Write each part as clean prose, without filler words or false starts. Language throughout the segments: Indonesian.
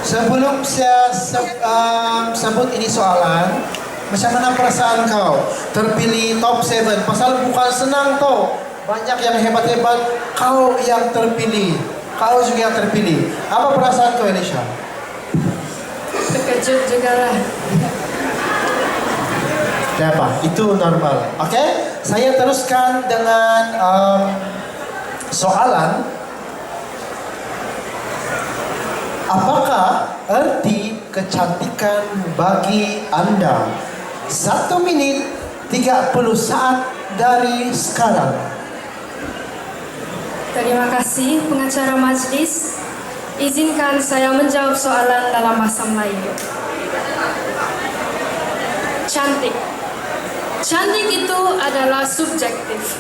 Sebelum saya sebut ini soalan, macam mana perasaan kau terpilih top 7? Pasal bukan senang toh. Banyak yang hebat-hebat, kau yang terpilih. Kau juga yang terpilih. Apa perasaan kau, Elisha? Terkejut juga lah. Tidak apa, itu normal. Oke, saya teruskan dengan soalan. Apakah arti kecantikan bagi Anda? 1 menit 30 saat dari sekarang. Terima kasih pengacara majlis. Izinkan saya menjawab soalan dalam bahasa Melayu. Cantik. Cantik itu adalah subjektif.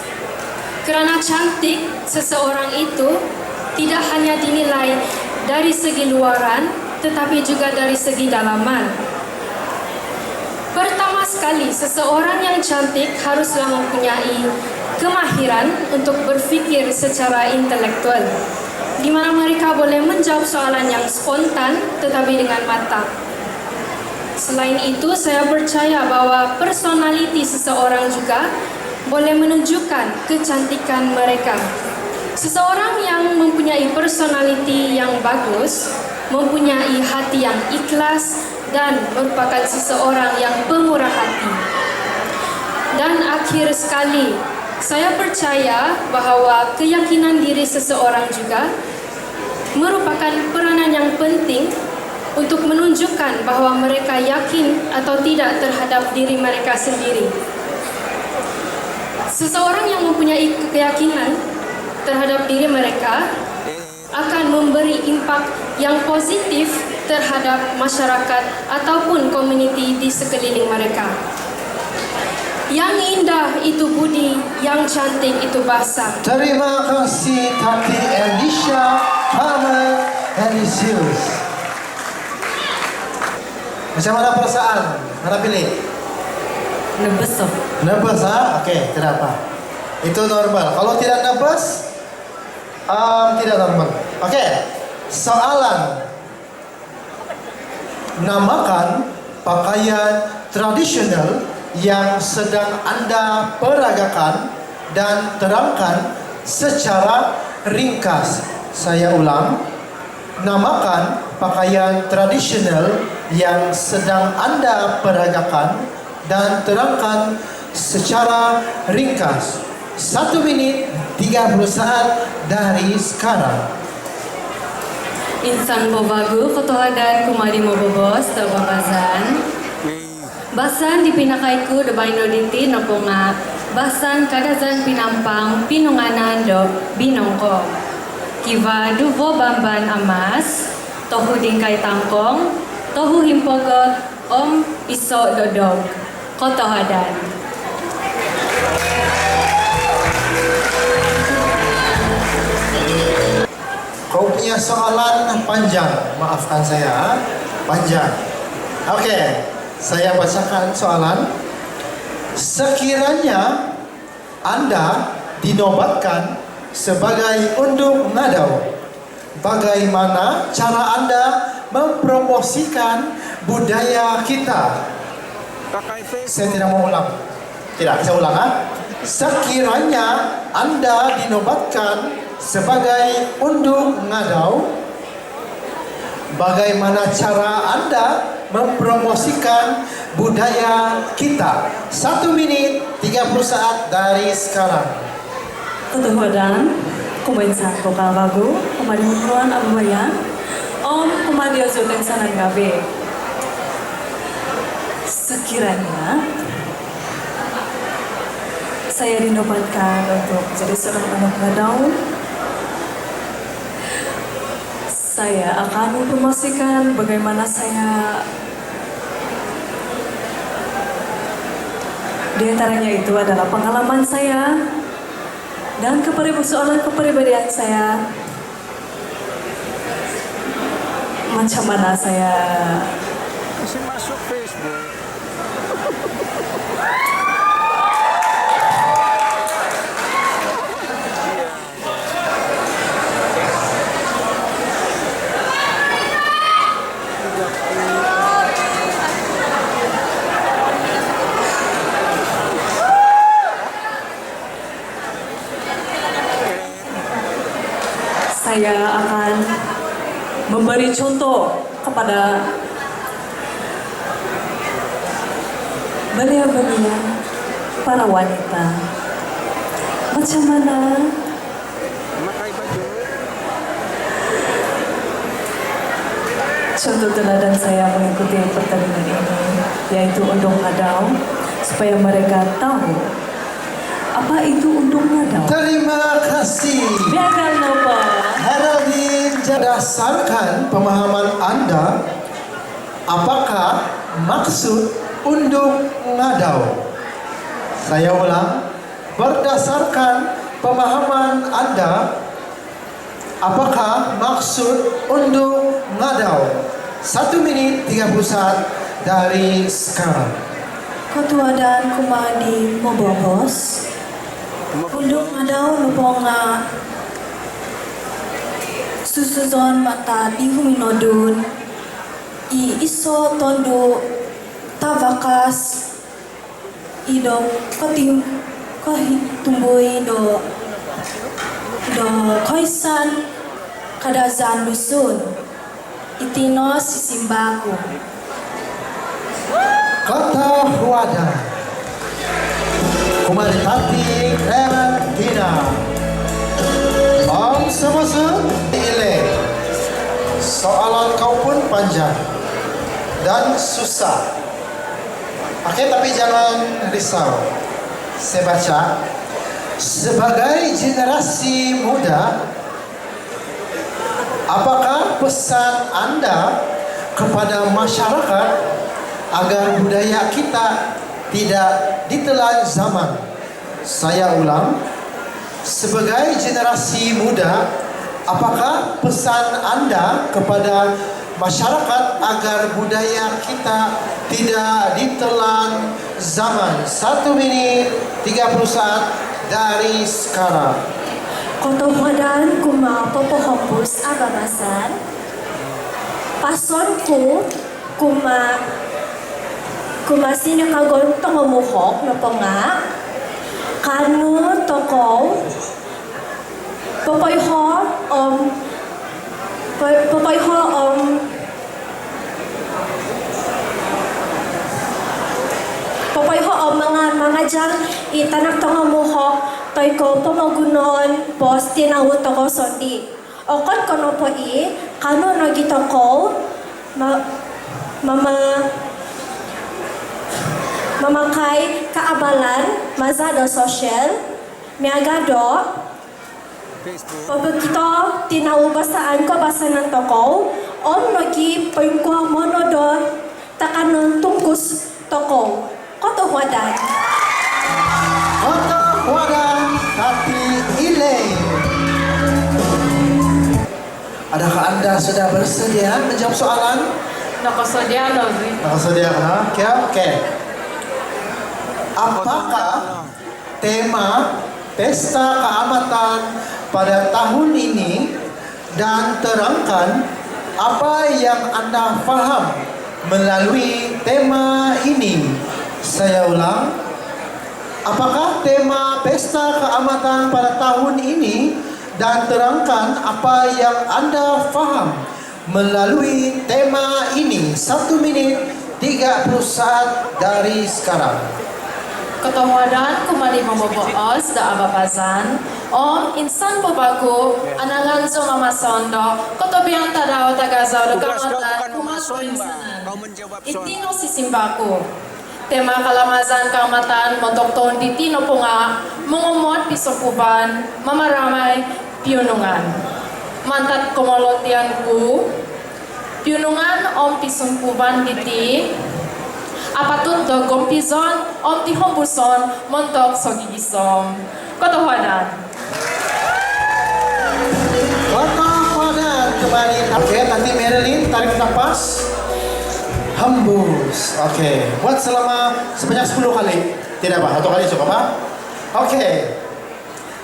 Kerana cantik, seseorang itu tidak hanya dinilai dari segi luaran, tetapi juga dari segi dalaman. Pertama sekali, seseorang yang cantik haruslah mempunyai kemahiran untuk berfikir secara intelektual, di mana mereka boleh menjawab soalan yang spontan tetapi dengan matang. Selain itu, saya percaya bahwa personaliti seseorang juga boleh menunjukkan kecantikan mereka. Seseorang yang mempunyai personaliti yang bagus, mempunyai hati yang ikhlas, dan merupakan seseorang yang pemurah hati. Dan akhir sekali, saya percaya bahawa keyakinan diri seseorang juga merupakan peranan yang penting untuk menunjukkan bahawa mereka yakin atau tidak terhadap diri mereka sendiri. Seseorang yang mempunyai keyakinan terhadap diri mereka akan memberi impak yang positif terhadap masyarakat ataupun komuniti di sekeliling mereka. Yang indah itu budi, yang cantik itu bahasa. Terima kasih Tati Elisha Hamad Elisius. Macam mana perasaan? Mana pilih? Nebes. Nervous, ha? Oke, tidak apa. Itu normal. Kalau tidak nervous, tidak normal. Oke, soalan. Namakan pakaian tradisional yang sedang Anda peragakan dan terangkan secara ringkas. Saya ulang. Namakan pakaian tradisional yang sedang Anda peragakan dan terangkan secara ringkas. 1 menit 30 saat dari sekarang. Insan bobagu ketuhadan kumari mobobos terbabasan. Basan dipinakaiku de baino diti noponga. Basan kadazan pinampang pinunganan do binongko. Kiva duvo bamban amas. Tohu dingkai tangkong. Tohu himpogot om iso dodog. Kotohadan. Kau punya soalan panjang, maafkan saya, panjang. Oke, saya bacakan soalan. Sekiranya Anda dinobatkan sebagai undang ngadau, bagaimana cara Anda mempromosikan budaya kita? Saya tidak mau ulang. Tidak, saya ulang. Sekiranya Anda dinobatkan sebagai undang ngadau, bagaimana cara Anda mempromosikan budaya kita? 1 menit 30 saat dari sekarang. Ketuhadan, kumainsan kokal bagu, kumari mukruan ababayan, om kumari ozoten sanan gabe. Sekiranya saya dinobatkan untuk jadi seorang anak ngadau, saya akan mempromosikan bagaimana saya, di antaranya itu adalah pengalaman saya dan soalan kepribadian saya, macam mana saya masuk Facebook. saya akan memberi contoh kepada belia-belia para wanita. Macam mana Makai baju. contoh teladan saya mengikuti pertandingan ini, yaitu undung ngadau, supaya mereka tahu apa itu undung ngadau. Terima kasih. Biarkan lupa. Heraldin, berdasarkan pemahaman Anda, apakah maksud undung ngadau? Saya ulang, berdasarkan pemahaman Anda, apakah maksud undung ngadau? 1 menit 30 saat dari sekarang. Ketua dan kumadi mobobos undung ngadau nubonga susuzon mata di huminodun I iso tondo tabakas ido tumbuhi do koisan kadazan dusun itino sisimbaku. Kata wadah. Kumari Tati Heraldina. Om semasa ile. Soalan kau pun panjang dan susah. Oke, tapi jangan risau. Saya baca. Sebagai generasi muda, apakah pesan Anda kepada masyarakat agar budaya kita tidak ditelan zaman? Saya ulang, sebagai generasi muda, apakah pesan Anda kepada masyarakat agar budaya kita tidak ditelan zaman? 1 menit 30 saat dari sekarang. Kotohodan kuma popohopus ababasan pasonku kuma sinakagon tongomuhok na ponga kanu tokow popoyho mga jang itanak tongomuhok toy ko pamagunon pos tinawut toko sondi okot kono po kanu nagito ko mamakai kaabalan mazado social miagado Facebook. pagkito tinawu basaan ko basa ng toko nagi pagko monodo takanon tungkus toko kotohwadan. Kota Wadan Tati Ile. Adakah Anda sudah bersedia menjawab soalan? Nakasadia na, Nakasedia ka na? Oke. Apakah tema Pesta Keamatan pada tahun ini dan terangkan apa yang Anda paham melalui tema ini? Saya ulang, apakah tema Pesta Keamatan pada tahun ini dan terangkan apa yang Anda paham melalui tema ini? 1 menit 30 saat dari sekarang. Ketawadan kumali mamoboos da ababasan insan babago anangan so mamasondo kotobiang tadaw tagazaw da Tugas kau kamatan bukan kumato memasong, Bang. insanan Kau menjawab soal. itino sisimbaku tema kalamazan kamatan montokton ditino po nga mungumot pisokuban mamaramay piunungan mantat komolotian ku piunungan pisungkuban diti apatun do gompizon tihombuson montok sogigisom kotohanan. Kota Wadan kembali. Oke, nanti Marilyn tarik nafas. Hembus. Oke, buat sebanyak 10 kali. Tidak Pak, 1 kali cukup Pak? Oke.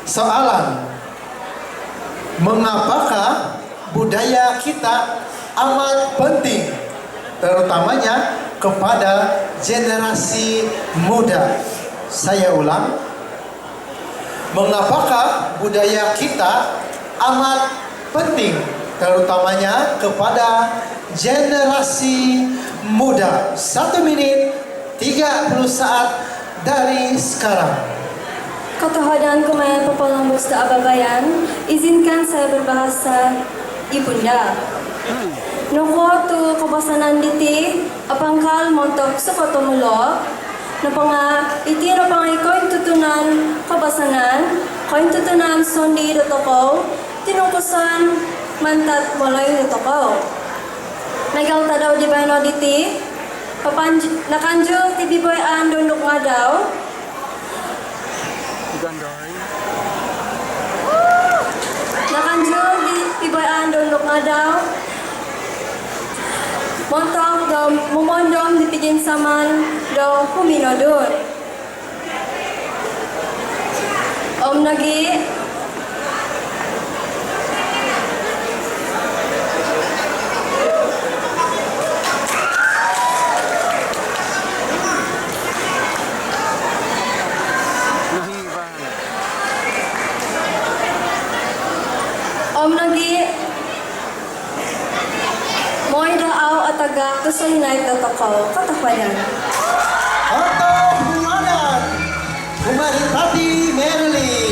Soalan. Mengapakah budaya kita amat penting, terutamanya kepada generasi muda? Saya ulang. Mengapakah budaya kita amat penting, terutamanya kepada generasi muda. 1 menit 30 saat dari sekarang. Katuhadan Kumayan Papalambos da Ababayan, izinkan saya berbahasa Ibunda. Noko tu kabasanan diti, apangkal montok sukotomulok, napanga iti rapang ikaw yung tutunan kabasanan, kau yung tutunan sondi dotoko, tinungkusan mantat molay dotoko. Nagalta daw di ba no diti, nakanjo tibiboy an dundok nga daw, Gandoy. nakanjo tibiboy an dundok nga daw, montok daw mumondom di pigin saman daw huminodon. Nagi Nahiban. nagi moy daaw ataga tusunay dotoko katapayan. Atau Humanan, Humanitati Merli.